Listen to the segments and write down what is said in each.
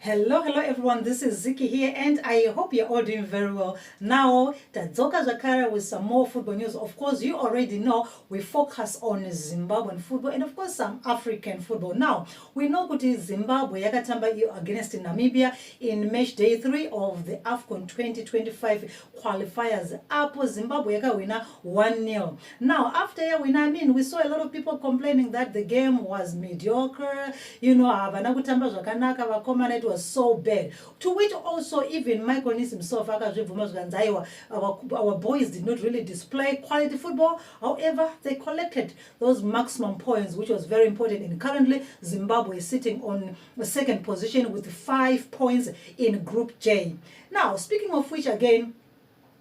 Hello everyone, this is Ziki here and I hope you're all doing very well. Now, Tadzoka Zakara with some more football news. Of course, you already know we focus on Zimbabwean football and of course some African football. Now, we know that Zimbabwe yakatamba against Namibia in match day 3 of the Afcon 2025 qualifiers. Apo Zimbabwe yakawina 1-0. Now, after ya win, we saw a lot of people complaining that the game was mediocre. Havana kutamba zvakanaka vakomana, it was so bad. To which also even Michael Nees himself, our boys did not really display quality football. However, they collected those maximum points, which was very important. And currently, Zimbabwe is sitting on the second position with 5 points in Group J. Now, speaking of which, again,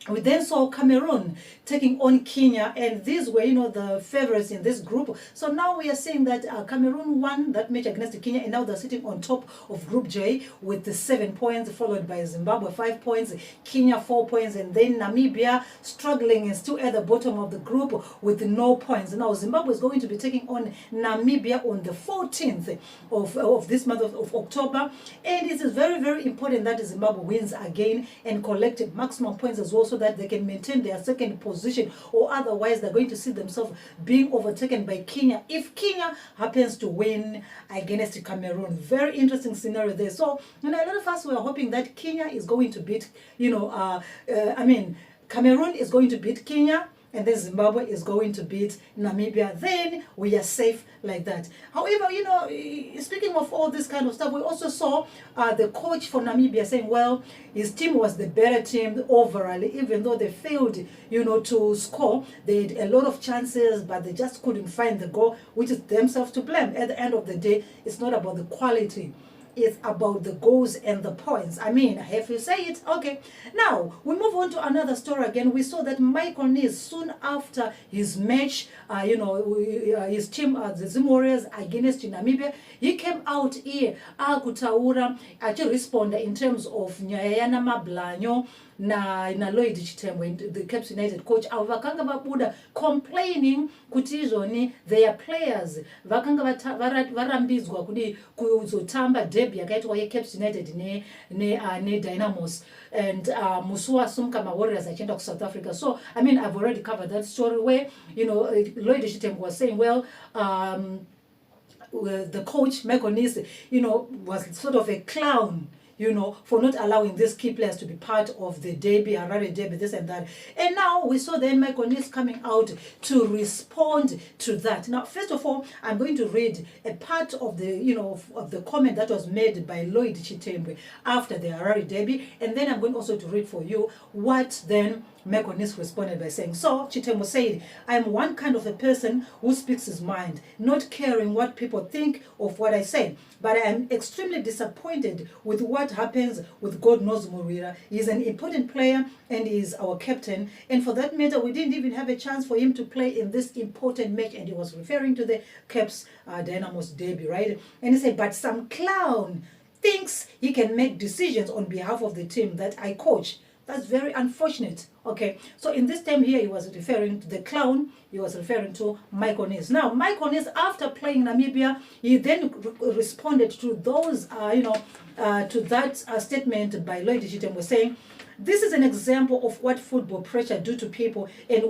we then saw Cameroon taking on Kenya, and these were, the favorites in this group. So now we are seeing that Cameroon won that match against Kenya, and now they're sitting on top of Group J with the 7 points, followed by Zimbabwe 5 points, Kenya 4 points, and then Namibia struggling and still at the bottom of the group with no points. Now Zimbabwe is going to be taking on Namibia on the 14th of this month of October, and it is very, very important that Zimbabwe wins again and collect maximum points as well, so that they can maintain their second position, or otherwise they're going to see themselves being overtaken by Kenya if Kenya happens to win against Cameroon. Very interesting scenario there. So, a lot of us were hoping that Kenya is going to beat, Cameroon is going to beat Kenya, and then Zimbabwe is going to beat Namibia. Then we are safe like that. However, speaking of all this kind of stuff, we also saw the coach for Namibia saying, well, his team was the better team overall, even though they failed, to score. They had a lot of chances, but they just couldn't find the goal, which is themselves to blame. At the end of the day, it's not about the quality. It's about the goals and the points. I have to say it. Okay. Now, we move on to another story again. We saw that Michael Nees, soon after his match, his team, the Zim Warriors against Namibia, he came out here, akutaura, respond in terms of Nyayana Mablanyo, na Lloyd Chitembwe, the Cape United coach, vakanga vabuda complaining kuti izvoni their players vakanga varambidzwa kudi kuzotamba derby yakaitwa yeCape United ne Dynamos, and musi wasumuka Warriors achienda kuSouth Africa. So I've already covered that story where Lloyd Chitembwe was saying, well, the coach Michael Nees, was sort of a clown, for not allowing these key players to be part of the derby, Harare derby, this and that. And now we saw then Michael Nees coming out to respond to that. Now, first of all, I'm going to read a part of the, of the comment that was made by Lloyd Chitembwe after the Harare derby, and then I'm going also to read for you what then Michael Nees responded by saying, so Chitembwe said, I'm one kind of a person who speaks his mind, not caring what people think of what I say, but I am extremely disappointed with what happens with God knows Murira. He's an important player and he is our captain, and for that matter, we didn't even have a chance for him to play in this important match, and he was referring to the Cape's Dynamos derby, right? And he said, but some clown thinks he can make decisions on behalf of the team that I coach. That's very unfortunate. Okay, so in this time here, he was referring to the clown. He was referring to Michael Nees. Now, Michael Nees, after playing Namibia, he then responded to those, to that statement by Lloyd Chitembwe, saying, "This is an example of what football pressure do to people and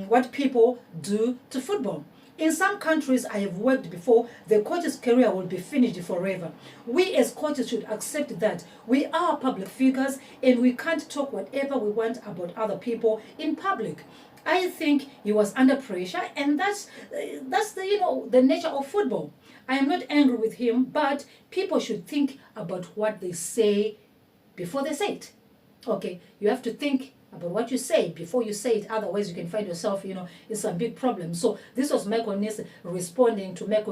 what people do to football. In some countries I have worked before, the coach's career will be finished forever. We as coaches should accept that we are public figures and we can't talk whatever we want about other people in public." I think he was under pressure, and that's the nature of football. I am not angry with him, but people should think about what they say before they say it. Okay, you have to think about what you say before you say it, otherwise you can find yourself, in some big problems. So this was Michael Nees responding to Lloyd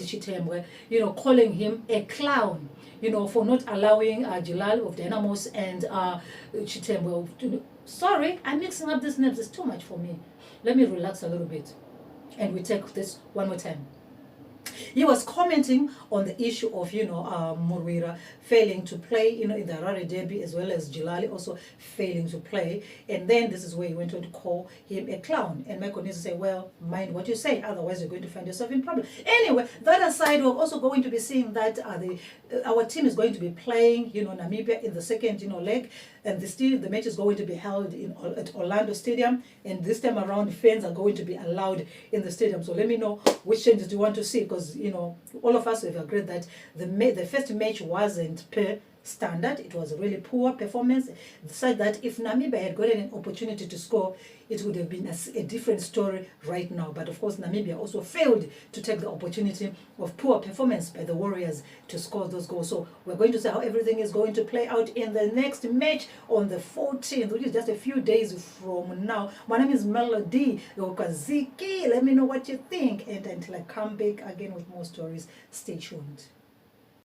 Chitembwe, calling him a clown, for not allowing Jalal of Dynamos and Chitembwe. Sorry, I'm mixing up these names. It's too much for me. Let me relax a little bit, and we take this one more time. He was commenting on the issue of, Murwira failing to play, in the Harare Derby, as well as Jilali also failing to play. And then this is where he went on to call him a clown. And Michael needs to say, well, mind what you say, otherwise you're going to find yourself in problem. Anyway, that aside, we're also going to be seeing that our team is going to be playing, Namibia in the second, leg. And the match is going to be held at Orlando Stadium. And this time around, fans are going to be allowed in the stadium. So let me know which changes do you want to see, because, all of us have agreed that the first match wasn't per standard. It was a really poor performance, such that if Namibia had gotten an opportunity to score, it would have been a different story right now. But of course, Namibia also failed to take the opportunity of poor performance by the Warriors to score those goals. So we're going to see how everything is going to play out in the next match on the 14th, which is just a few days from now. My name is Melody Okaziki. Let me know what you think. And until I come back again with more stories, stay tuned.